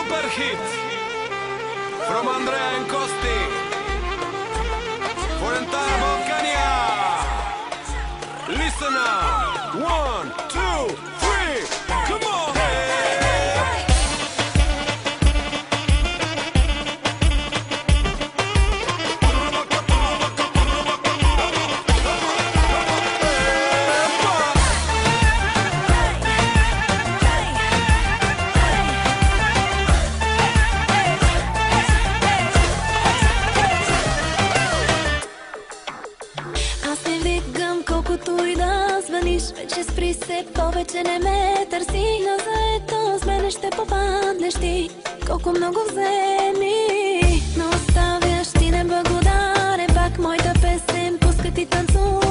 super hit from Andrea and Costi for entire Balkania. Listen up. 1, 2, 3. Come on. Колкото и да звъниш, вече спри се, повече не ме търси. На заето с мене ще попаднеш ти. Колко много вземи, но оставяш ти неблагодарен. Пак моята песен, пуска ти танцува.